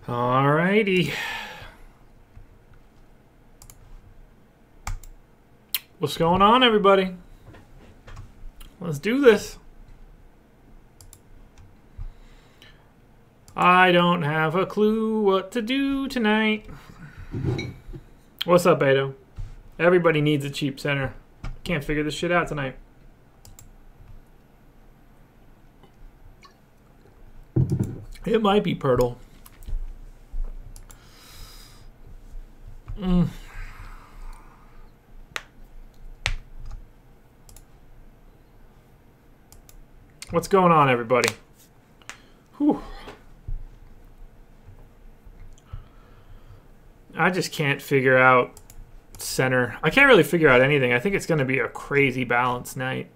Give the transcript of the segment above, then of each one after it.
All righty. What's going on, everybody? Let's do this. I don't have a clue what to do tonight. What's up, Beto? Everybody needs a cheap center. Can't figure this shit out tonight. It might be Pirtle. What's going on, everybody? Whew. I just can't figure out center. I can't really figure out anything. I think it's going to be a crazy balanced night.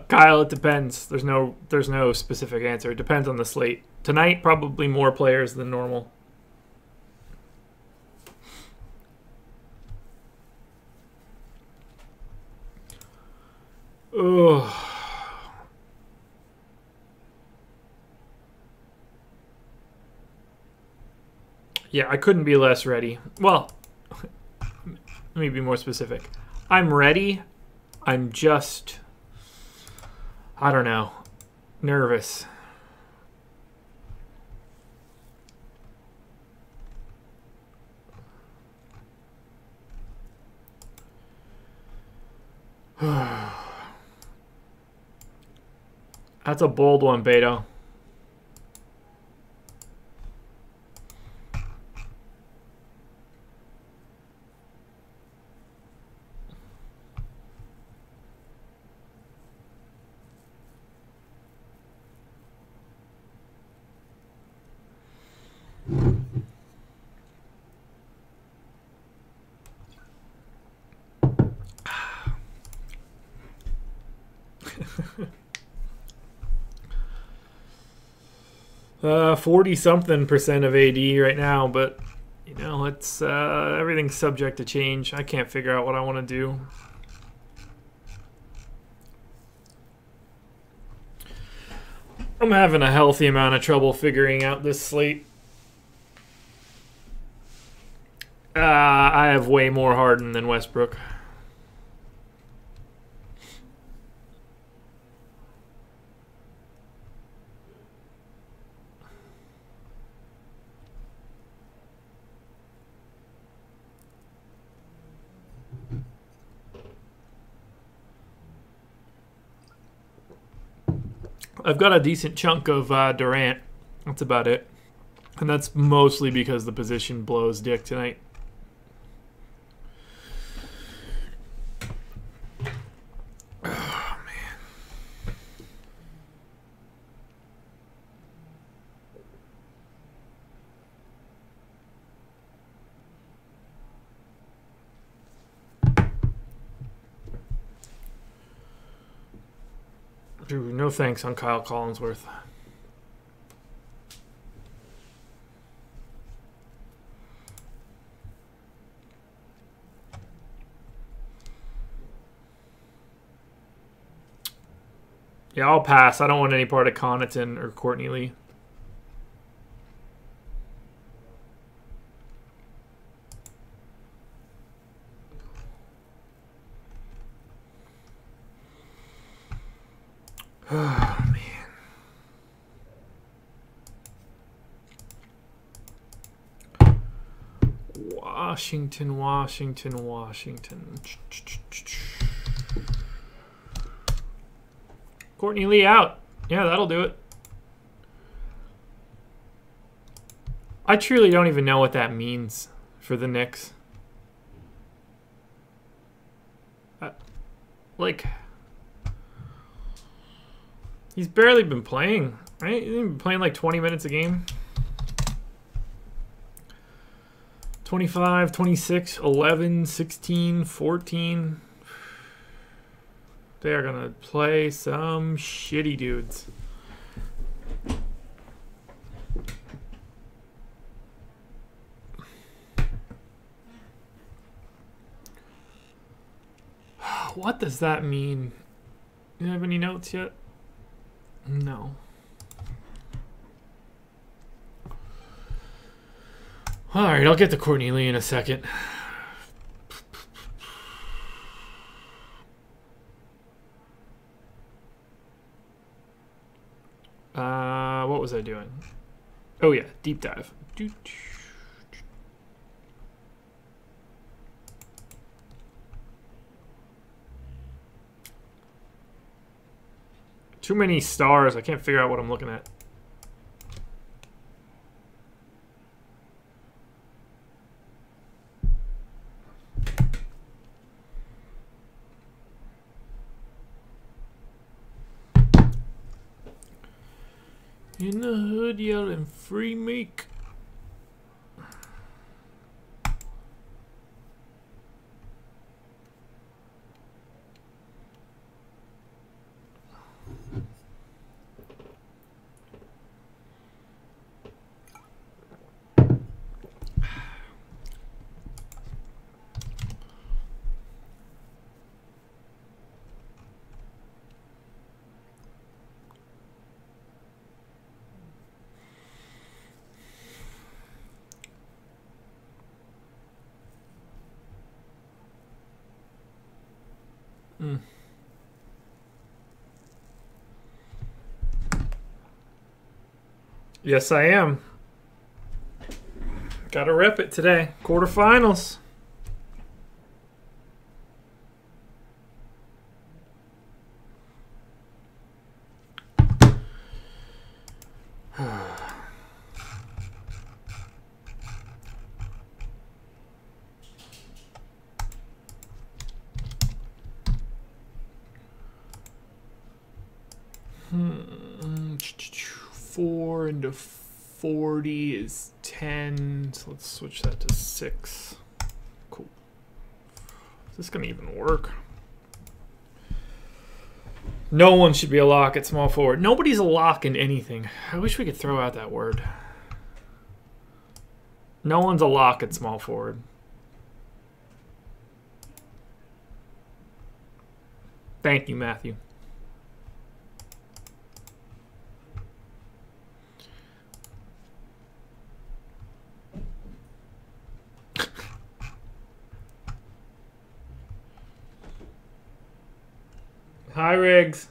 Kyle, it depends. There's no specific answer. It depends on the slate. Tonight, probably more players than normal. Ugh. Yeah, I couldn't be less ready. Well, let me be more specific. I'm ready. I'm just, I don't know, nervous. That's a bold one, Beto. Uh, 40-something% of AD right now, but you know, it's everything's subject to change. I can't figure out what I want to do. I'm having a healthy amount of trouble figuring out this slate. I have way more Harden than Westbrook. I've got a decent chunk of Durant. That's about it. And that's mostly because the position blows dick tonight. Oh, man. Dude, no thanks on Kyle Collinsworth. Yeah, I'll pass. I don't want any part of Connaughton or Courtney Lee. Oh, man. Washington. Courtney Lee out. Yeah, that'll do it. I truly don't even know what that means for the Knicks. Like, he's barely been playing, right? He's been playing like 20 minutes a game. 25, 26, 11, 16, 14. They are going to play some shitty dudes. What does that mean? You have any notes yet? No. All right, I'll get to Courtney Lee in a second. What was I doing? Oh yeah, deep dive. Too many stars. I can't figure out what I'm looking at. In the hood yelling free meek. Yes, I am. Gotta rep it today. Quarterfinals. Four into 40 is 10. So let's switch that to 6. Cool. Is this gonna even work? No one should be a lock at small forward. Nobody's a lock in anything. I wish we could throw out that word. No one's a lock at small forward. Thank you, Matthew. Hi, Riggs.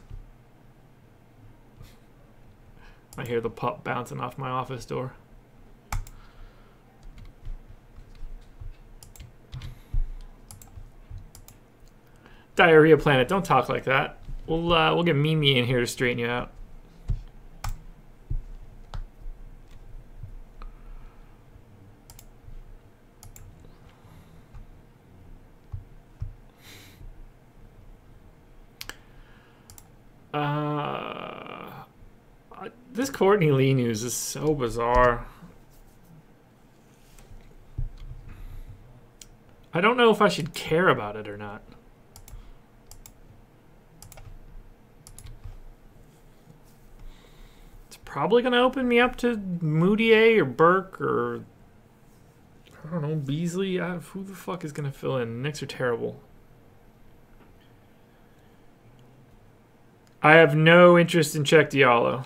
I hear the pup bouncing off my office door. Diarrhea Planet, don't talk like that. We'll get Mimi in here to straighten you out. This Courtney Lee news is so bizarre. I don't know if I should care about it or not. It's probably going to open me up to Moutier or Burke or, I don't know, Beasley. Who the fuck is going to fill in? Knicks are terrible. I have no interest in Czech Diallo.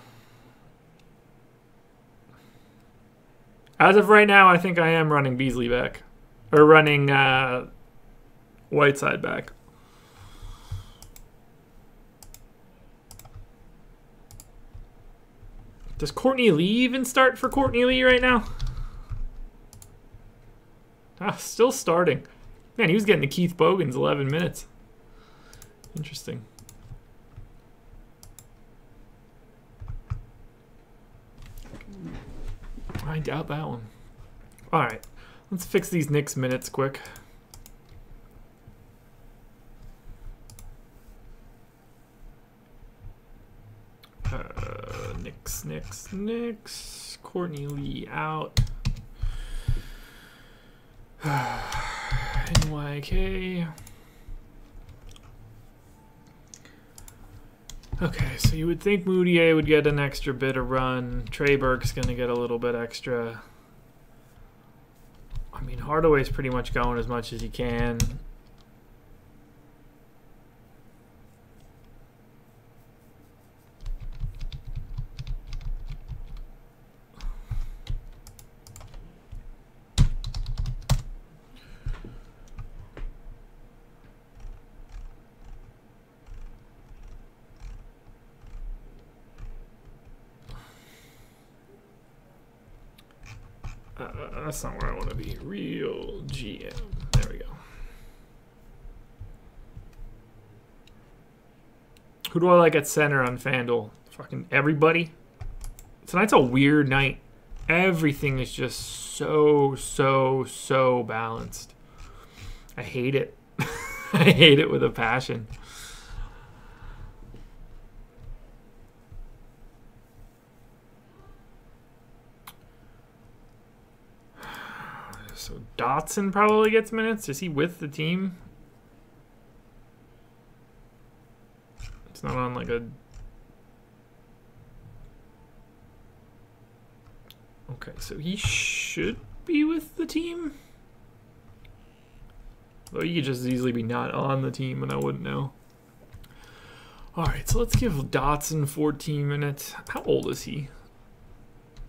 As of right now, I think I am running Beasley back. Or running Whiteside back. Does Courtney Lee even start for Courtney Lee right now? Still starting. Man, he was getting to Keith Bogan's 11 minutes. Interesting. I doubt that one. All right, let's fix these Knicks minutes quick. Knicks. Courtney Lee out. NYK. Okay, so you would think Moutier would get an extra bit of run. Trey Burke's going to get a little bit extra. I mean, Hardaway's pretty much going as much as he can. That's not where I want to be. Real GM. There we go. Who do I like at center on FanDuel? Fucking everybody. Tonight's a weird night. Everything is just so balanced. I hate it. I hate it with a passion. So Dotson probably gets minutes. Is he with the team? It's not on like a... Okay, so he should be with the team. Though he could just easily be not on the team and I wouldn't know. Alright, so let's give Dotson 14 minutes. How old is he?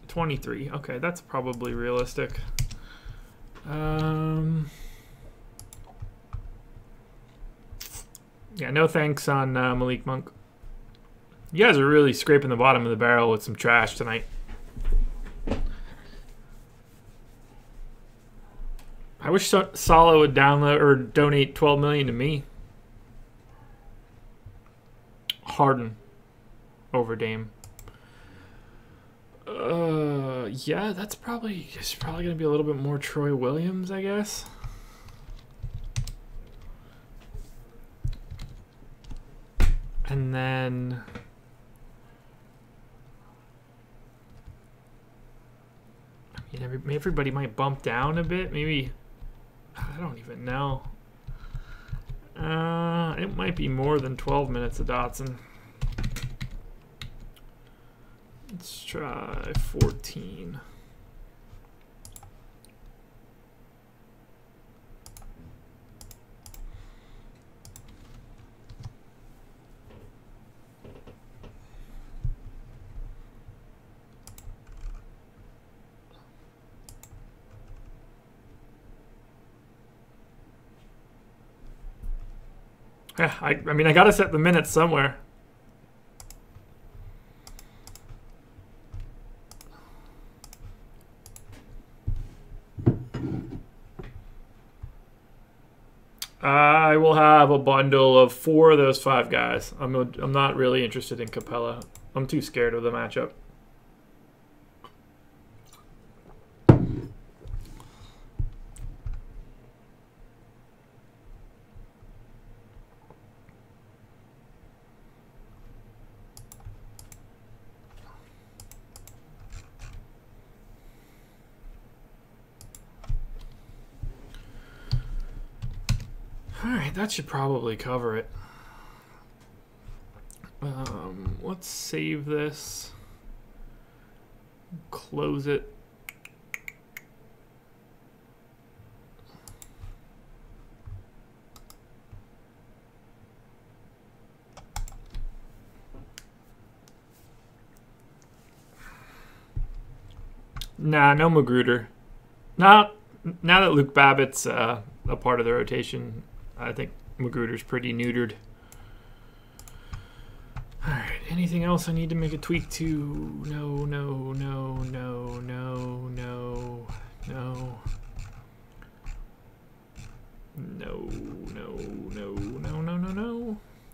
23. Okay, that's probably realistic. Yeah, no thanks on Malik Monk. You guys are really scraping the bottom of the barrel with some trash tonight. I wish Salah would download or donate 12 million to me. Harden over Dame. Yeah, that's probably gonna be a little bit more Troy Williams, I guess. And then I mean, everybody might bump down a bit. Maybe I don't even know. It might be more than 12 minutes of Dotson. Let's try 14. Yeah, I mean, I gotta set the minutes somewhere. I will have a bundle of 4 of those 5 guys. I'm not really interested in Capella. I'm too scared of the matchup. Alright, that should probably cover it. Let's save this. Close it. Nah, no Magruder. Now that Luke Babbitt's a part of the rotation, I think Magruder's pretty neutered. Alright, anything else I need to make a tweak to? No.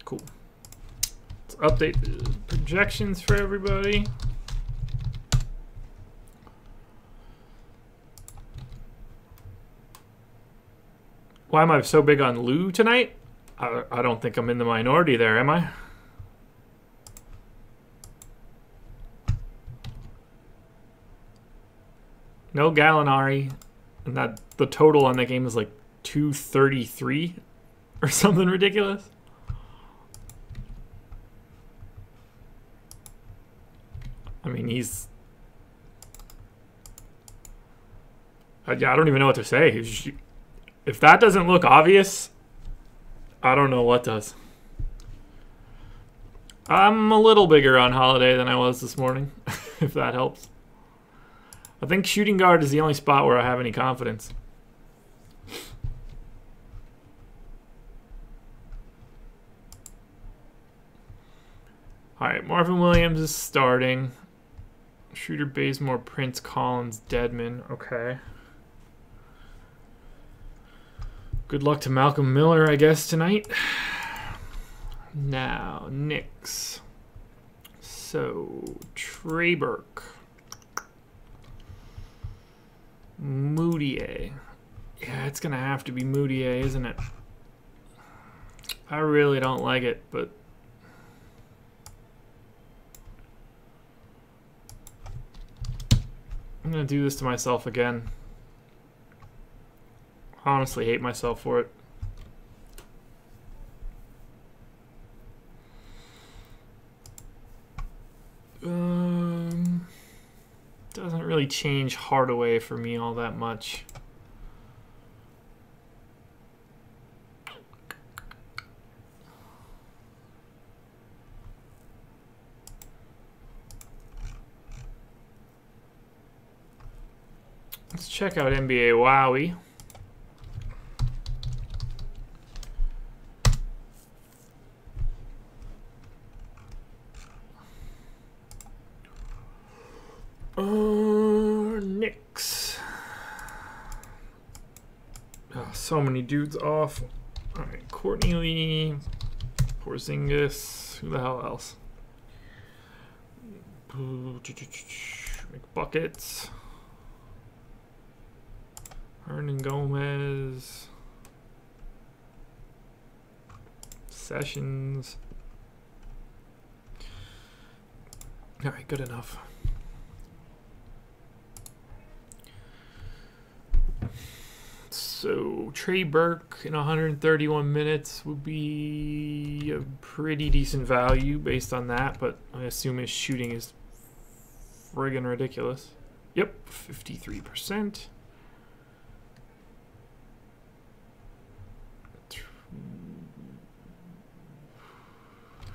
Cool. Let's update the projections for everybody. Why am I so big on Lou tonight? I don't think I'm in the minority there, am I? No Gallinari, and that the total on that game is like 233 or something ridiculous. I mean, he's... I don't even know what to say. If that doesn't look obvious, I don't know what does. I'm a little bigger on Holiday than I was this morning, if that helps. I think shooting guard is the only spot where I have any confidence. All right, Marvin Williams is starting. Schroeder, Bazemore, Prince, Collins, Dedmon. Okay. Good luck to Malcolm Miller, I guess, tonight. Now, Knicks. So, Trey Burke. Moutier. Yeah, it's going to have to be Moutier, isn't it? I really don't like it, but... I'm going to do this to myself again. Honestly hate myself for it. Doesn't really change Hardaway for me all that much. Let's check out NBA Wowie. Knicks. Oh, so many dudes off. All right, Courtney Lee, Porzingis. Who the hell else? McBuckets. Hernan Gomez. Sessions. All right, good enough. So Trey Burke in 131 minutes would be a pretty decent value based on that, but I assume his shooting is friggin' ridiculous. Yep, 53%.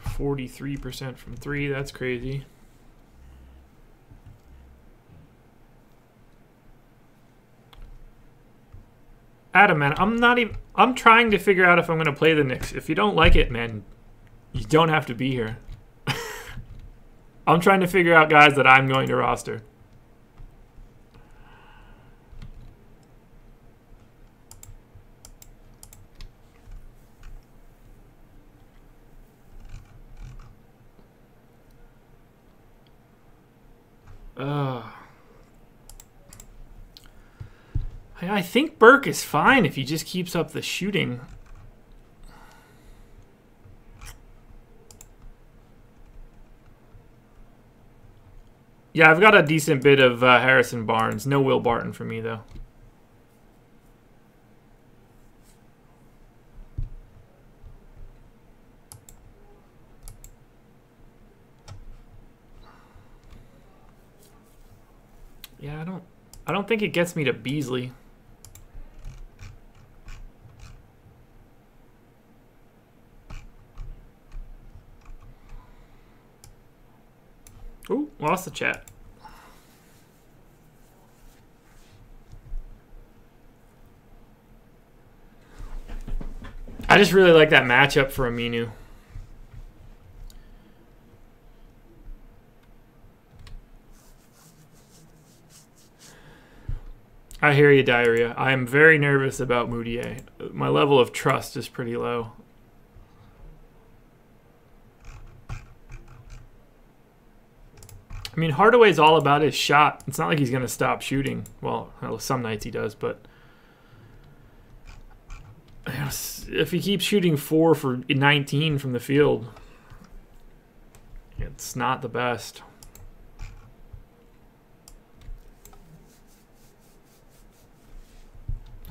43% from 3, that's crazy. Adam, man, I'm trying to figure out if I'm going to play the Knicks. If you don't like it, man, you don't have to be here. I'm trying to figure out guys that I'm going to roster. I think Burke is fine if he just keeps up the shooting. Yeah, I've got a decent bit of Harrison Barnes. No Will Barton for me, though. Yeah, I don't think it gets me to Beasley. Ooh, lost the chat. I just really like that matchup for Aminu. I hear you, Diarrhea. I am very nervous about Moutier. My level of trust is pretty low. I mean, Hardaway's all about his shot. It's not like he's going to stop shooting. Well, some nights he does, but if he keeps shooting 4 for 19 from the field, it's not the best.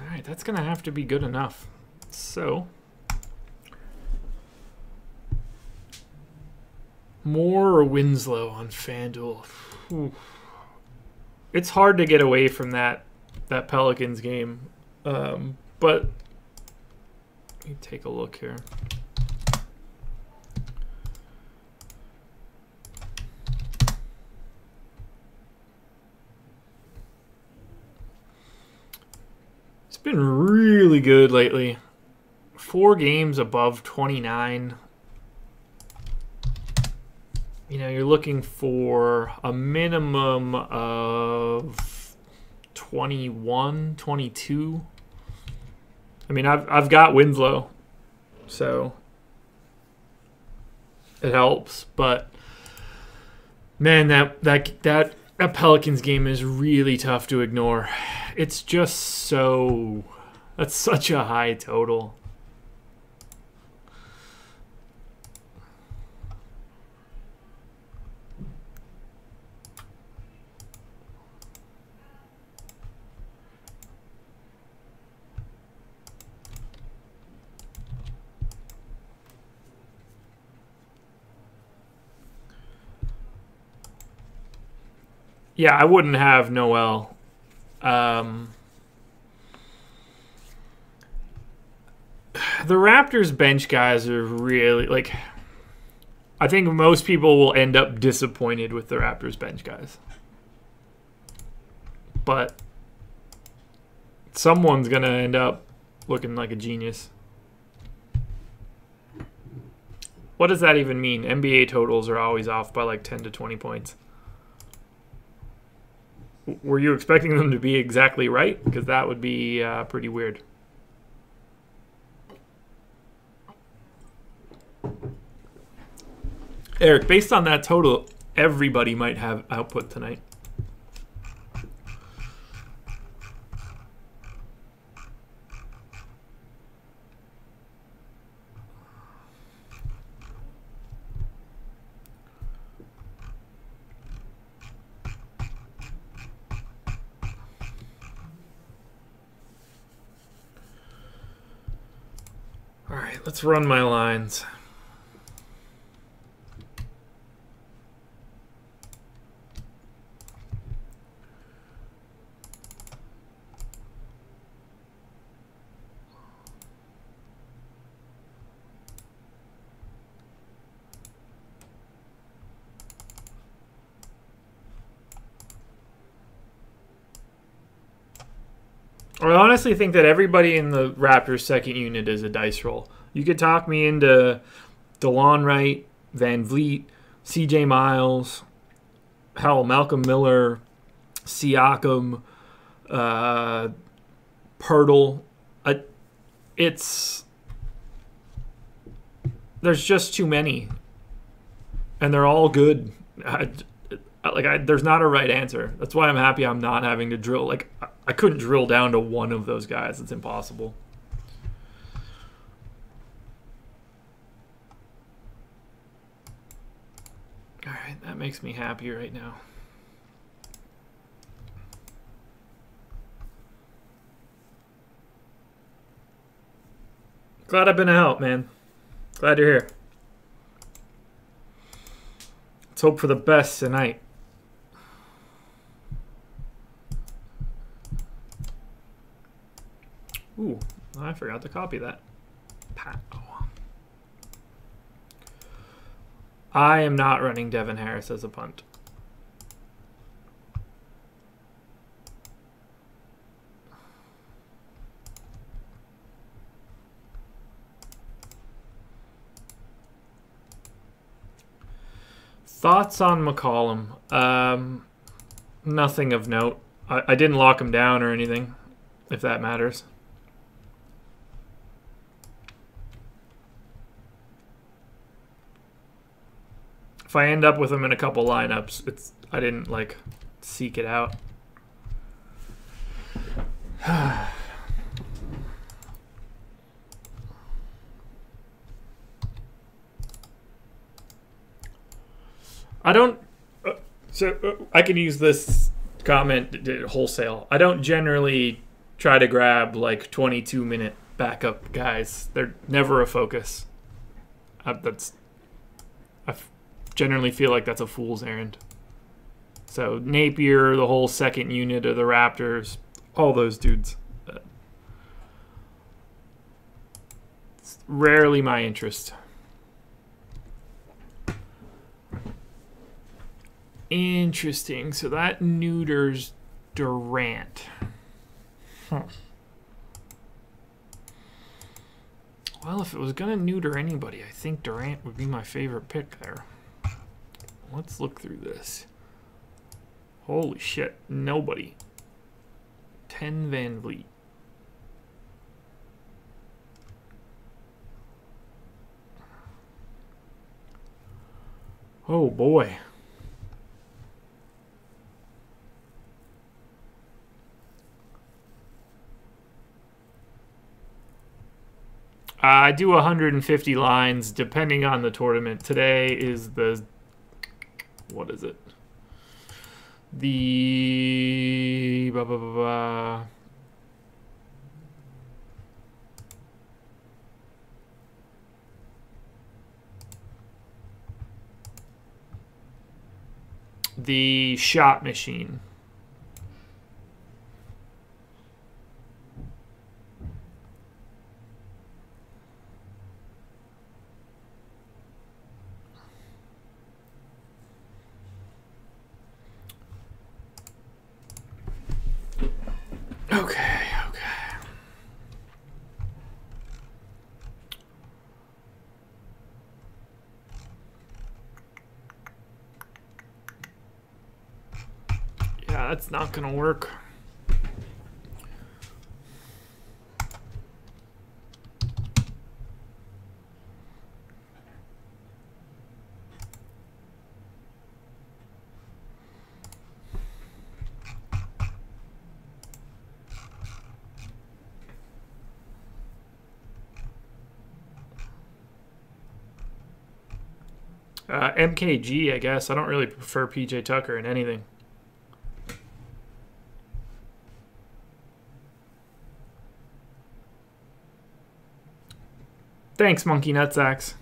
All right, that's going to have to be good enough. So, Moore or Winslow on FanDuel. Whew. It's hard to get away from that Pelicans game. But let me take a look here. It's been really good lately. 4 games above 29. you know, you're looking for a minimum of 21, 22. I mean, I've got Winslow, so it helps. But man, that Pelicans game is really tough to ignore. It's just so, that's such a high total. Yeah, I wouldn't have Noel. The Raptors bench guys are really, like, I think most people will end up disappointed with the Raptors bench guys. But someone's going to end up looking like a genius. What does that even mean? NBA totals are always off by like 10 to 20 points. Were you expecting them to be exactly right? Because that would be pretty weird. Eric, based on that total, everybody might have output tonight. All right, let's run my lines. I honestly think that everybody in the Raptors second unit is a dice roll. You could talk me into DeLon Wright, Van Vliet, CJ Miles, hell, Malcolm Miller, Siakam, Pirtle. There's just too many, and they're all good. There's not a right answer. That's why I'm happy I'm not having to drill. Like, I couldn't drill down to one of those guys. It's impossible. All right, that makes me happy right now. Glad I've been a help, man. Glad you're here. Let's hope for the best tonight. Ooh, I forgot to copy that. Pow. I am not running Devin Harris as a punt. Thoughts on McCollum? Nothing of note. I didn't lock him down or anything, if that matters. If I end up with him in a couple lineups, I didn't like seek it out. I don't. I can use this comment wholesale. I don't generally try to grab like 22-minute backup guys. They're never a focus. I generally feel like that's a fool's errand. So Napier, the whole second unit of the Raptors, all those dudes. It's rarely my interest. Interesting. So that neuters Durant. Well, if it was going to neuter anybody, I think Durant would be my favorite pick there. Let's look through this. Holy shit, nobody. 10 Van Vliet. Oh boy. I do 150 lines depending on the tournament. Today is the, what is it? The the shot machine. Okay. Yeah, that's not gonna work. MKG, I guess. I don't really prefer PJ Tucker in anything. Thanks, Monkey Nutsacks.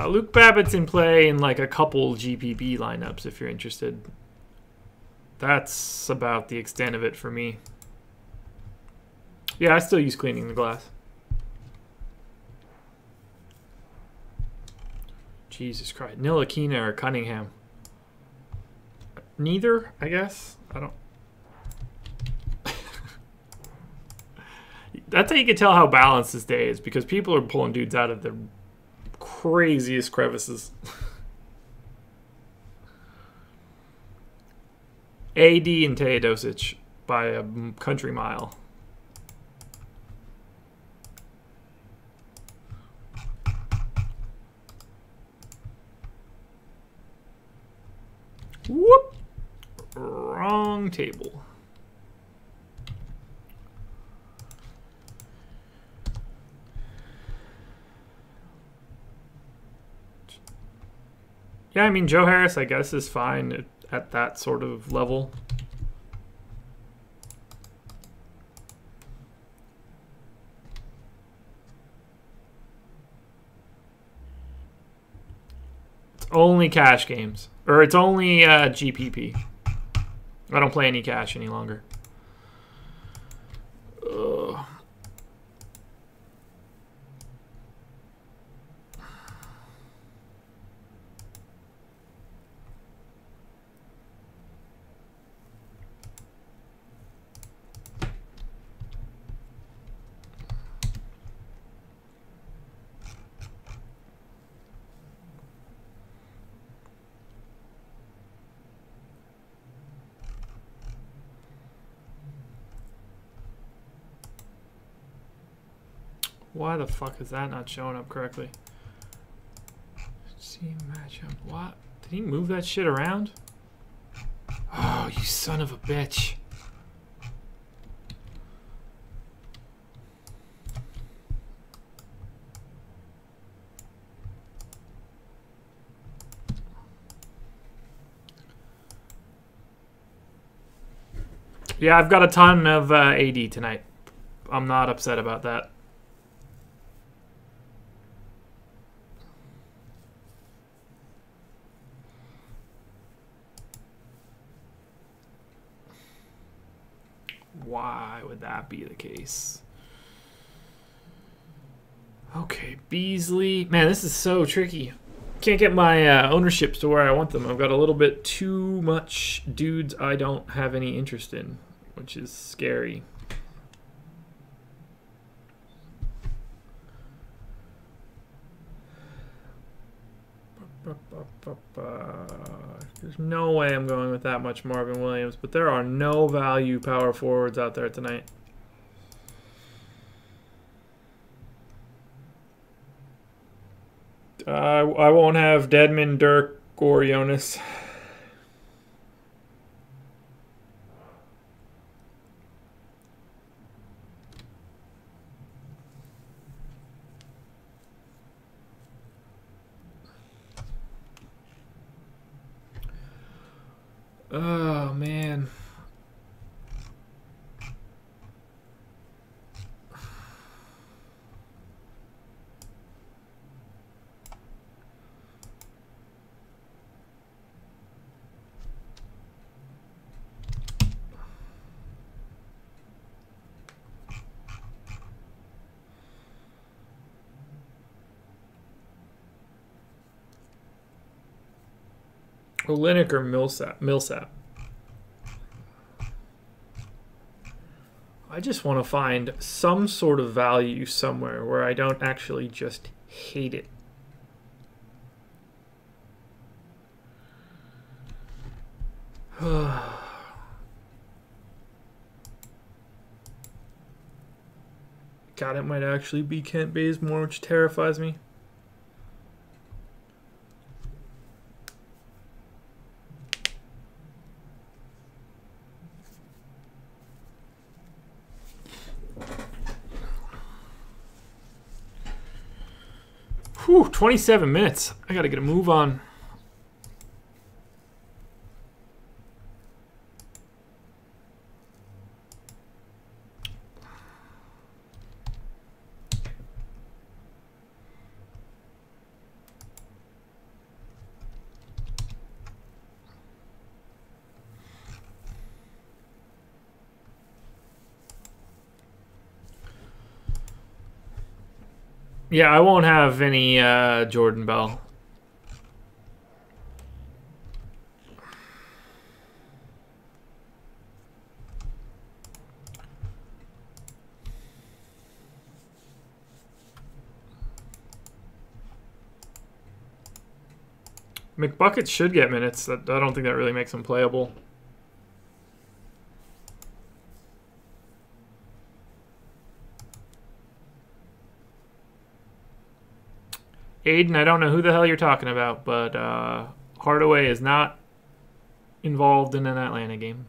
Luke Babbitt's in play in like a couple GPP lineups if you're interested. That's about the extent of it for me. Yeah, I still use cleaning the glass. Jesus Christ. Ntilikina or Cunningham? Neither, I guess. I don't... That's how you can tell how balanced this day is, because people are pulling dudes out of the craziest crevices. AD and Teodosic by a country mile. Whoop! Wrong table. Yeah, I mean, Joe Harris, I guess, is fine at that sort of level. It's only cash games. Or it's only GPP. I don't play any cash any longer. Ugh. Why the fuck is that not showing up correctly? See matchup. What? Did he move that shit around? Oh, you son of a bitch. Yeah, I've got a ton of AD tonight. I'm not upset about that. Why would that be the case? Okay, Beasley. Man, this is so tricky. can't get my ownerships to where I want them. I've got a little bit too much dudes I don't have any interest in, which is scary. There's no way I'm going with that much Marvin Williams, but there are no value power forwards out there tonight. I won't have Dedmon, Dirk, or Jonas. Oh, man. Olynyk or Millsap? I just want to find some sort of value somewhere where I don't actually just hate it. God, it might actually be Kent Bazemore, which terrifies me. Whew, 27 minutes. I gotta get a move on. Yeah, I won't have any Jordan Bell. McBucket should get minutes. I don't think that really makes him playable. Aiden, I don't know who the hell you're talking about, but Hardaway is not involved in an Atlanta game.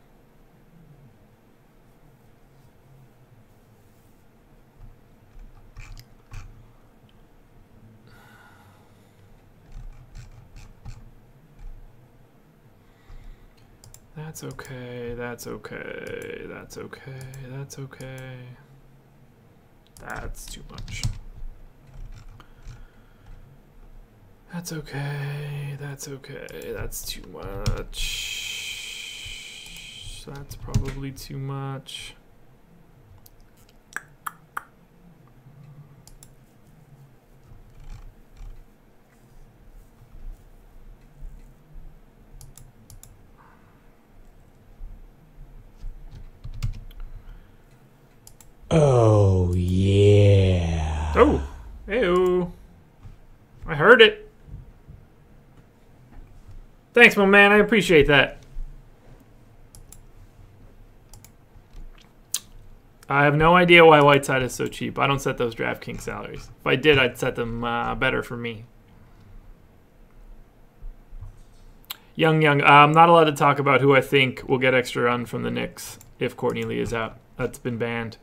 That's okay, that's okay, that's okay, that's okay. That's too much. That's okay, that's okay, that's too much. That's probably too much. Oh, yeah. Oh, ew. I heard it. Thanks, my man. I appreciate that. I have no idea why Whiteside is so cheap. I don't set those DraftKings salaries. If I did, I'd set them better for me. Young. I'm not allowed to talk about who I think will get extra run from the Knicks if Courtney Lee is out. That's been banned.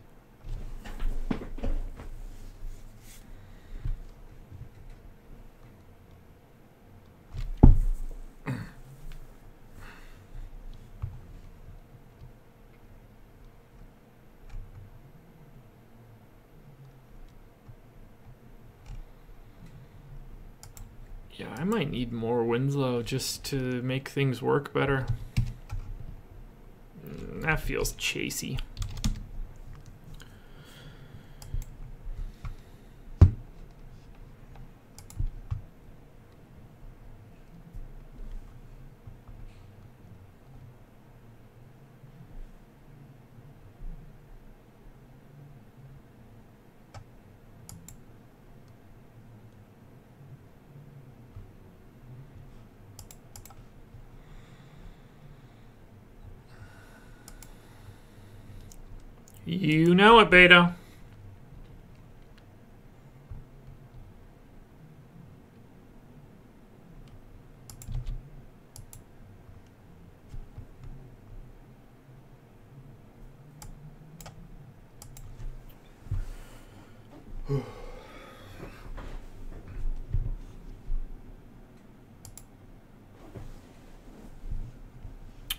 Yeah, I might need more Winslow just to make things work better. That feels chasey. You know it, Beta.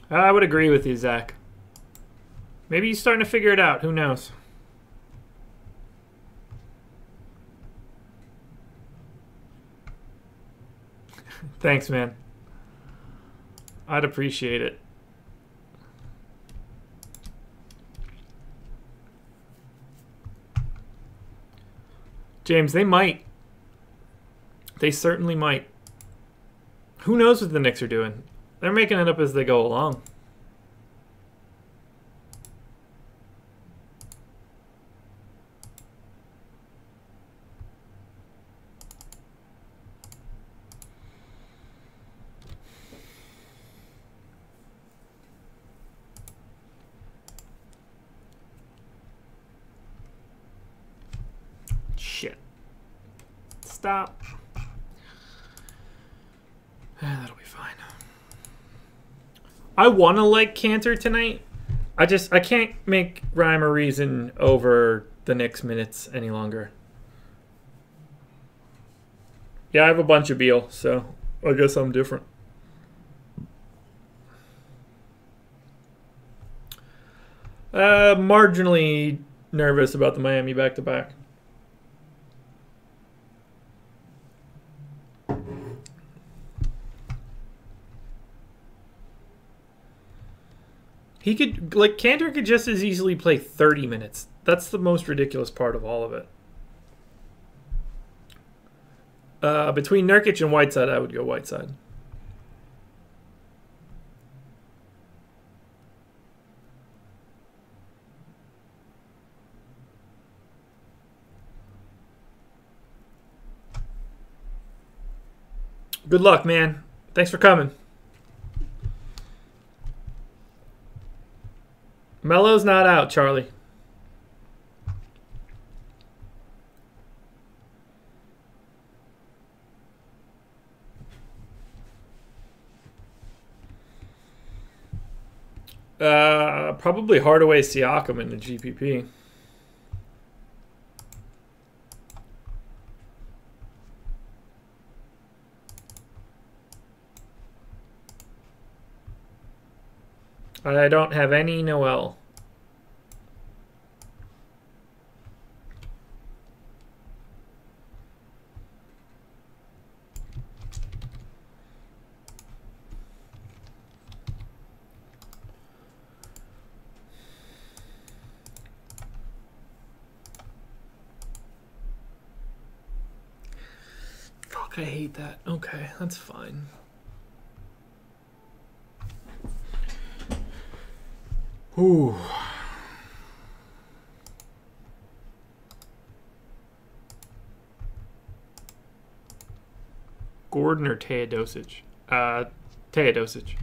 I would agree with you, Zach. Maybe he's starting to figure it out. Who knows? Thanks, man. I'd appreciate it. James, they might. They certainly might. Who knows what the Knicks are doing? They're making it up as they go along. Shit. Stop. That'll be fine. I want to like Cantor tonight. I can't make rhyme or reason over the Knicks minutes any longer. Yeah, I have a bunch of Beal, so I guess I'm different. Marginally nervous about the Miami back-to-back. He could, like, Cantor could just as easily play 30 minutes. That's the most ridiculous part of all of it. Between Nurkic and Whiteside, I would go Whiteside. Good luck, man. Thanks for coming. Melo's not out, Charlie. Probably Hardaway Siakam in the GPP. I don't have any Noel. Fuck, I hate that. Okay, that's fine. Ooh. Gordon or Teodosic? Teodosic.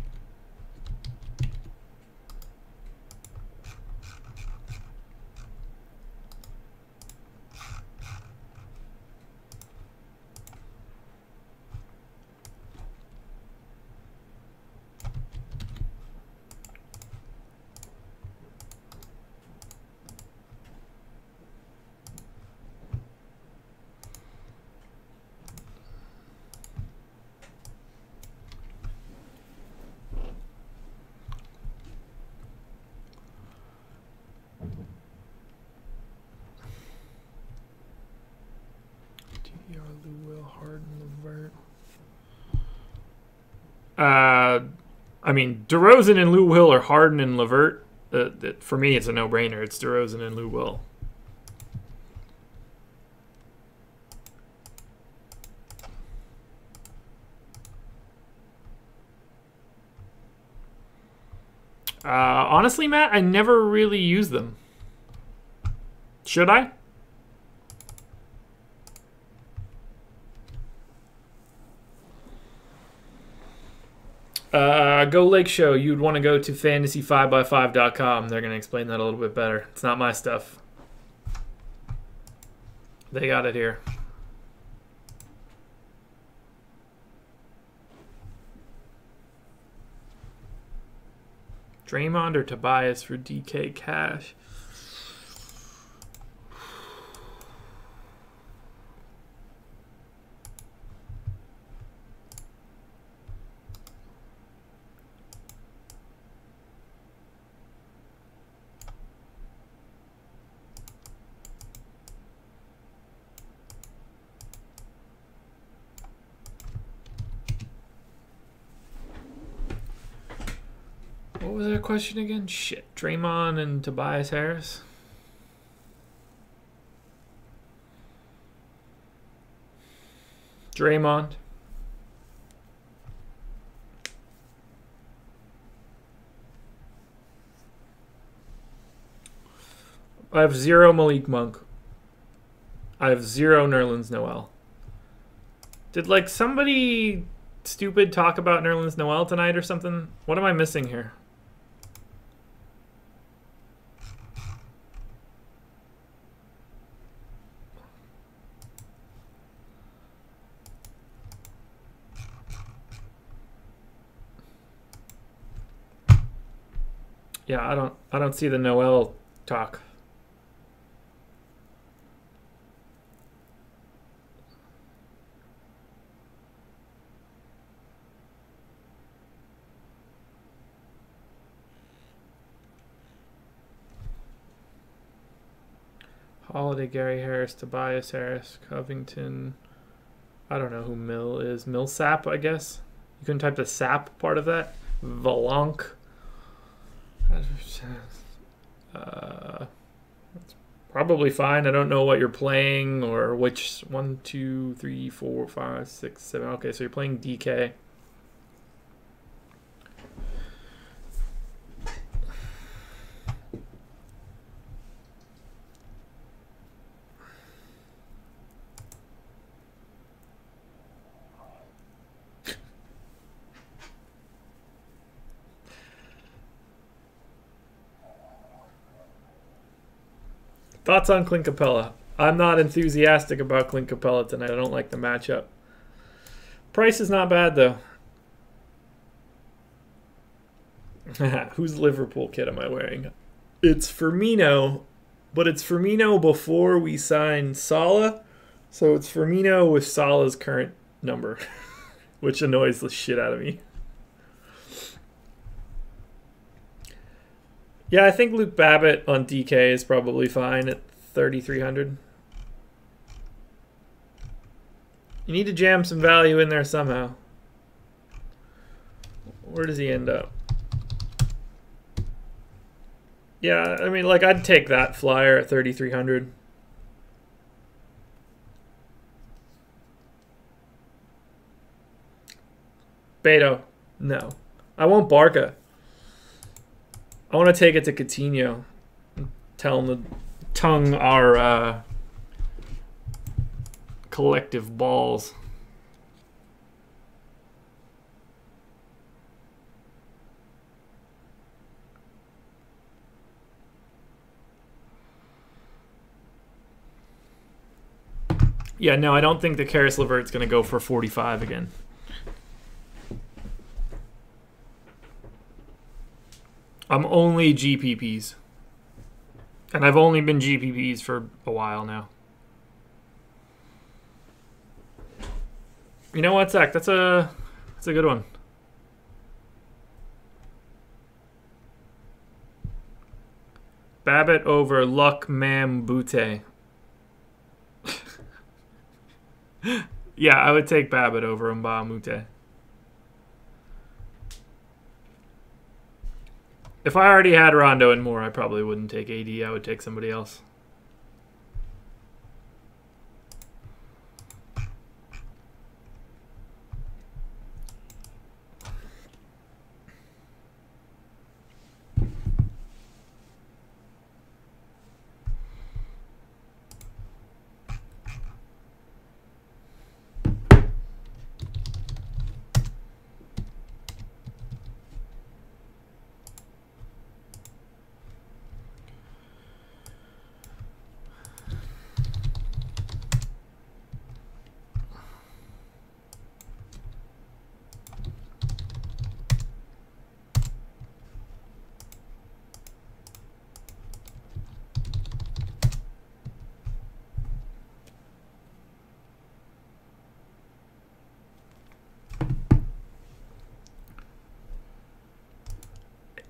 I mean, DeRozan and Lou Will are Harden and LeVert. For me, it's a no-brainer. It's DeRozan and Lou Will. Honestly, Matt, I never really use them. Should I? Go Lake Show. You'd want to go to fantasy5by5.com. They're going to explain that a little bit better. It's not my stuff. They got it here. Draymond or Tobias for DK cash? What was that question again? Shit. Draymond and Tobias Harris? Draymond. I have 0 Malik Monk. I have 0 Nerlens Noel. Did like somebody stupid talk about Nerlens Noel tonight or something? What am I missing here? Yeah, I don't see the Noel talk. Holiday, Gary Harris, Tobias Harris, Covington. I don't know who Mill is. Millsap, I guess. You can type the sap part of that. Valanc. That's probably fine. I don't know what you're playing or which 1, 2, 3, 4, 5, 6, 7. Okay, so you're playing DK. Thoughts on Clint Capella? I'm not enthusiastic about Clint Capella tonight. I don't like the matchup. Price is not bad, though. Whose Liverpool kit am I wearing? It's Firmino, but it's Firmino before we signed Salah. So it's Firmino with Salah's current number, which annoys the shit out of me. Yeah, I think Luke Babbitt on DK is probably fine at 3,300. You need to jam some value in there somehow. Where does he end up? Yeah, I mean, like, I'd take that flyer at 3,300. Beto, no. I want Barca. I want to take it to Coutinho. Tell him to tongue our collective balls. Yeah, no, I don't think the Karis LeVert's going to go for 45 again. I'm only GPPs. And I've only been GPPs for a while now. You know what, Zach? That's a good one. Babbitt over Luck Mam Butte. Yeah, I would take Babbitt over Mbamute. If I already had Rondo and Moore, I probably wouldn't take AD. I would take somebody else.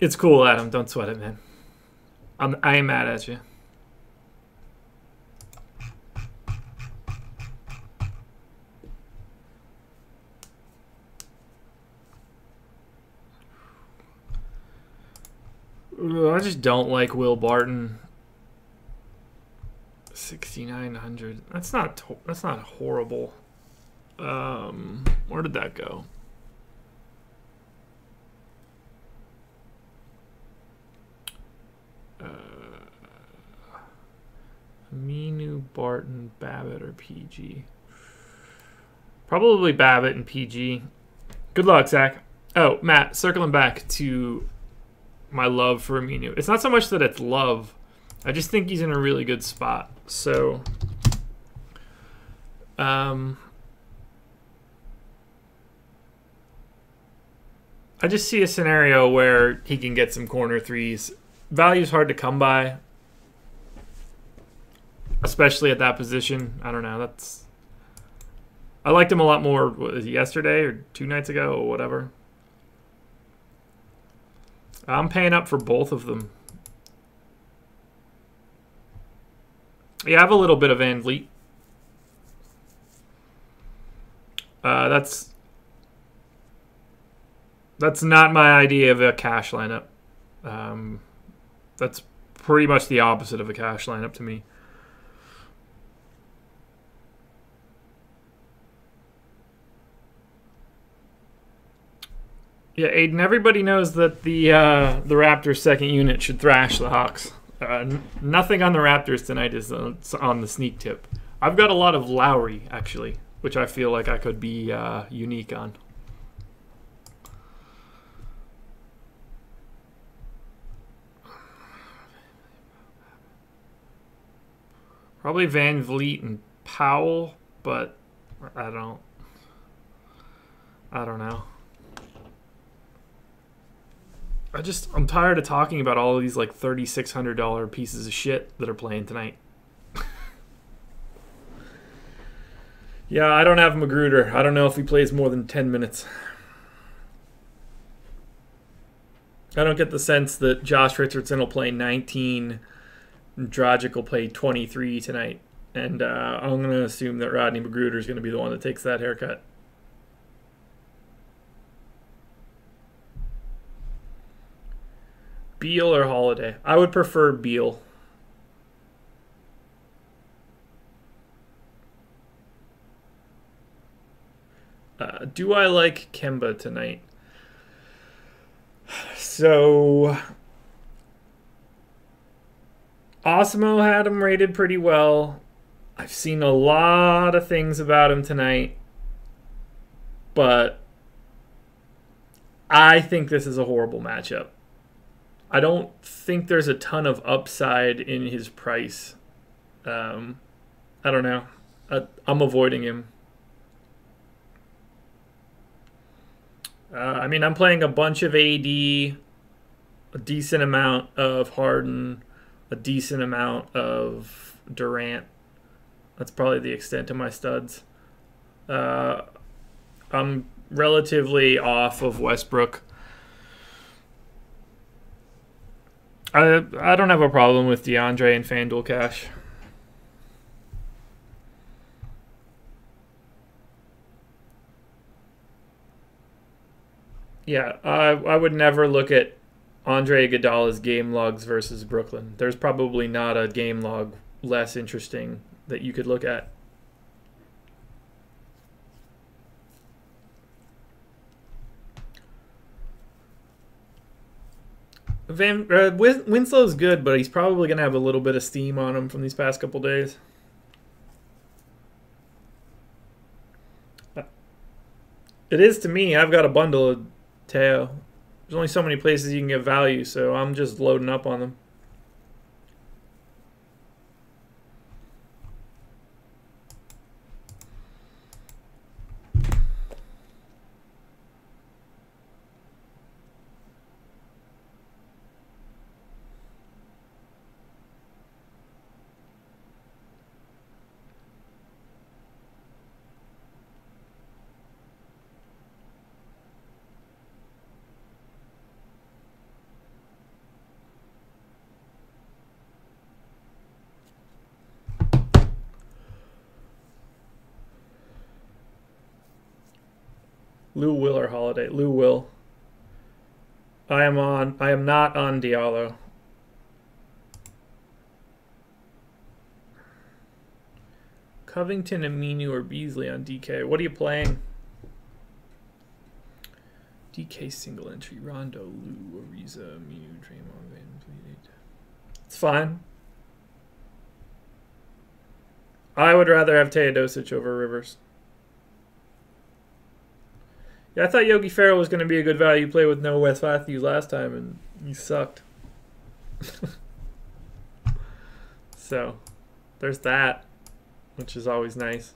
It's cool, Adam. Don't sweat it, man. I ain't mad at you. I just don't like Will Barton. 6,900. That's not horrible. Where did that go? Aminu, Barton, Babbitt, or PG? Probably Babbitt and PG. Good luck, Zach. Oh, Matt, circling back to my love for Aminu. It's not so much that it's love. I just think he's in a really good spot. So, I just see a scenario where he can get some corner threes. Value's hard to come by, especially at that position. I don't know. I liked him a lot more yesterday or 2 nights ago or whatever. I'm paying up for both of them. Yeah, I have a little bit of Van Vliet. That's not my idea of a cash lineup. That's pretty much the opposite of a cash lineup to me. Yeah, Aiden, everybody knows that the Raptors' second unit should thrash the Hawks. Nothing on the Raptors tonight is on the sneak tip. I've got a lot of Lowry, actually, which I feel like I could be unique on. Probably Van Vliet and Powell, but I don't know. I'm tired of talking about all of these like $3,600 pieces of shit that are playing tonight. Yeah, I don't have Magruder. I don't know if he plays more than 10 minutes. I don't get the sense that Josh Richardson will play 19 and Dragic will play 23 tonight. And I'm going to assume that Rodney Magruder is going to be the one that takes that haircut. Beal or Holiday? I would prefer Beal. Do I like Kemba tonight? So, Osmo had him rated pretty well. I've seen a lot of things about him tonight, but I think this is a horrible matchup. I don't think there's a ton of upside in his price. I don't know. I'm avoiding him. I mean, I'm playing a bunch of AD, a decent amount of Harden, a decent amount of Durant. That's probably the extent of my studs. I'm relatively off of Westbrook. I don't have a problem with DeAndre and FanDuel cash. Yeah, I would never look at Andre Iguodala's game logs versus Brooklyn. There's probably not a game log less interesting that you could look at. Winslow's good, but he's probably going to have a little bit of steam on him from these past couple days. It is to me. I've got a bundle of Teo. There's only so many places you can get value, so I'm just loading up on them. Lou Will or Holiday? Lou Will. I am not on Diallo. Covington, Aminu, or Beasley on DK. What are you playing? DK single entry. Rondo, Lou, Ariza, Aminu, Draymond, Van Vliet. It's fine. I would rather have Teodosic over Rivers. Yeah, I thought Yogi Ferrell was going to be a good value play with no Wes Matthews last time, and he sucked. So, there's that, which is always nice.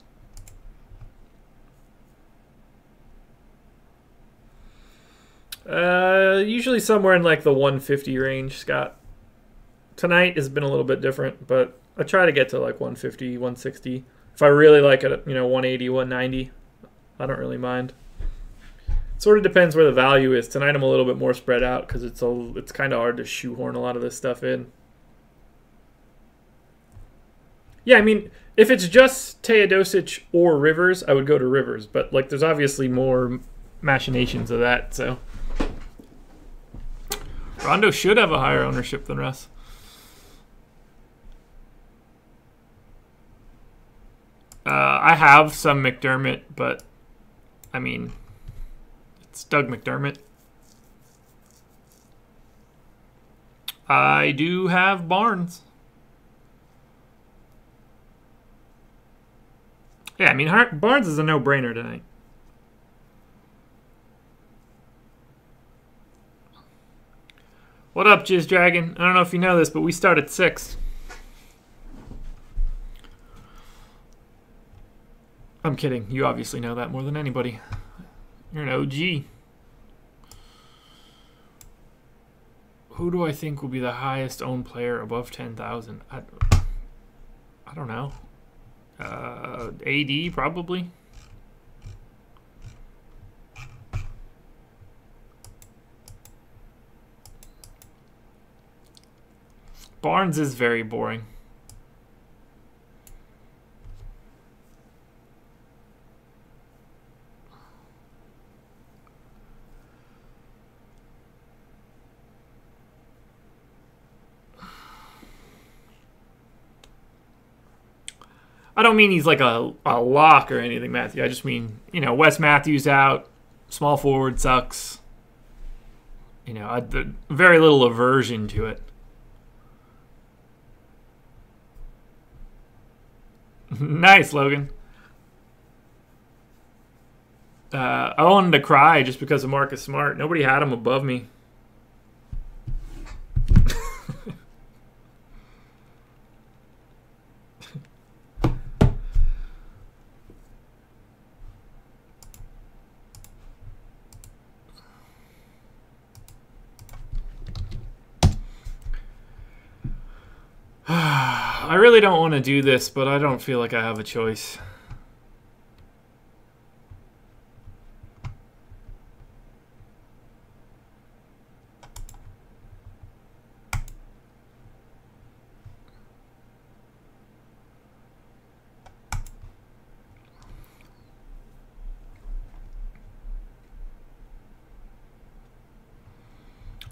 Usually somewhere in like the 150 range, Scott. Tonight has been a little bit different, but I try to get to like 150, 160. If I really like it, 180, 190, I don't really mind. Sort of depends where the value is. Tonight I'm a little bit more spread out because it's kind of hard to shoehorn a lot of this stuff in. Yeah, I mean, if it's just Teodosic or Rivers, I would go to Rivers. But like, there's obviously more machinations of that. So Rondo should have a higher ownership than Russ. I have some McDermott, but I mean, it's Doug McDermott. I do have Barnes. Yeah, I mean, Barnes is a no-brainer tonight. What up, Jizz Dragon? I don't know if you know this, but we start at 6. I'm kidding. You obviously know that more than anybody. You're an OG. Who do I think will be the highest owned player above 10,000? I don't know. AD probably. Barnes is very boring. I don't mean he's like a lock or anything, Matthew. I just mean, Wes Matthews out, small forward sucks. Very little aversion to it. Nice, Logan. I wanted to cry just because of Marcus Smart. Nobody had him above me. I really don't want to do this, but I don't feel like I have a choice.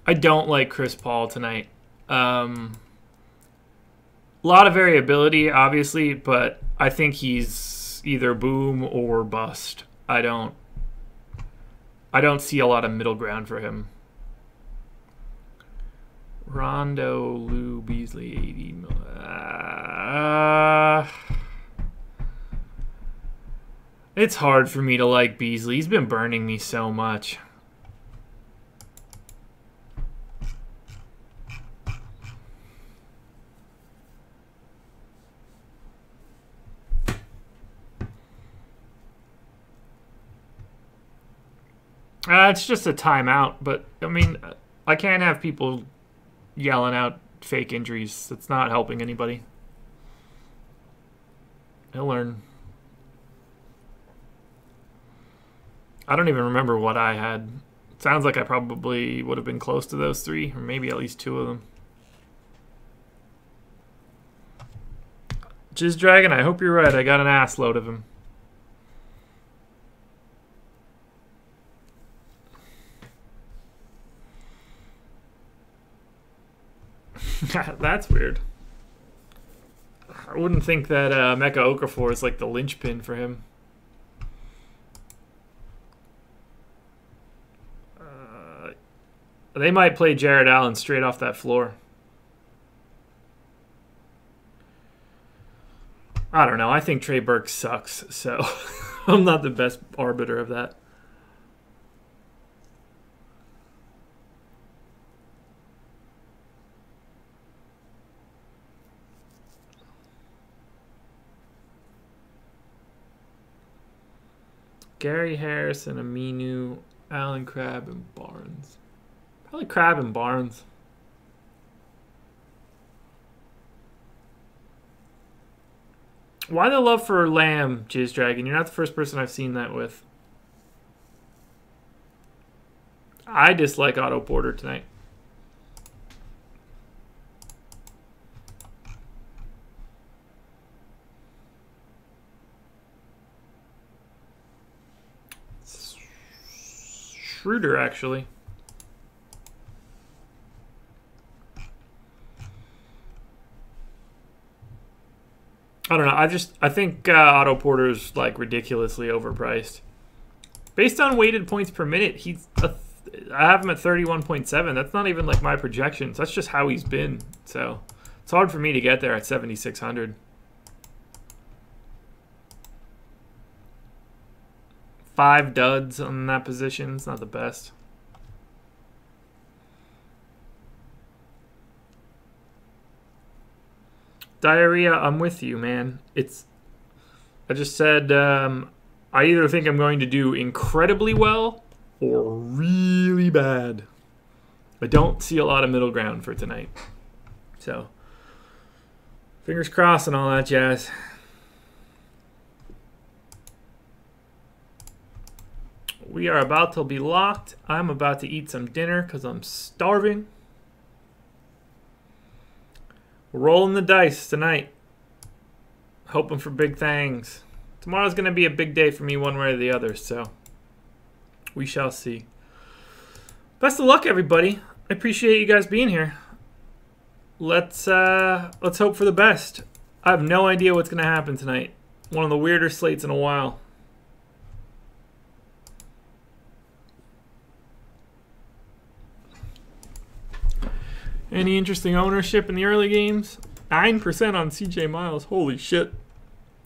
I don't like Chris Paul tonight. A lot of variability, obviously, but I think he's either boom or bust. I don't see a lot of middle ground for him. Rondo, Lou, Beasley, 80. It's hard for me to like Beasley. He's been burning me so much. It's just a timeout, but, I mean, I can't have people yelling out fake injuries. It's not helping anybody. He'll learn. I don't even remember what I had. It sounds like I probably would have been close to those 3, or maybe at least 2 of them. Jizz Dragon, I hope you're right. I got an ass load of him. That's weird. I wouldn't think that Mecca Okafor is like the linchpin for him. They might play Jared Allen straight off that floor. I don't know. I think Trey Burke sucks, so I'm not the best arbiter of that. Gary Harrison, Aminu, Allen Crabbe, and Barnes. Probably Crabbe and Barnes. Why the love for Lamb, Jizz Dragon? You're not the first person I've seen that with. I dislike Otto Porter tonight. Schroeder, actually. I don't know. I think Otto Porter's like ridiculously overpriced. Based on weighted points per minute, I have him at 31.7. That's not even like my projections. That's just how he's been. So it's hard for me to get there at 7,600. 5 duds on that position. It's not the best. Diarrhea, I'm with you, man. I just said I either think I'm going to do incredibly well or really bad. I don't see a lot of middle ground for tonight. So, fingers crossed and all that jazz. We are about to be locked. I'm about to eat some dinner because I'm starving. We're rolling the dice tonight. Hoping for big things. Tomorrow's going to be a big day for me one way or the other, so we shall see. Best of luck, everybody. I appreciate you guys being here. Let's hope for the best. I have no idea what's going to happen tonight. One of the weirder slates in a while. Any interesting ownership in the early games? 9% on CJ Miles. Holy shit.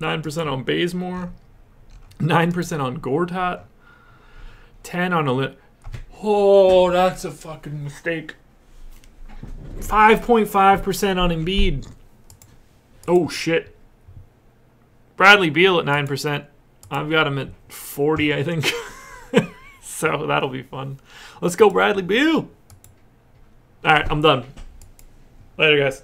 9% on Bazemore. 9% on Gortat. 10 on Oh, that's a fucking mistake. 5.5% on Embiid. Oh, shit. Bradley Beal at 9%. I've got him at 40, I think. So that'll be fun. Let's go, Bradley Beal. All right, I'm done. Later, guys.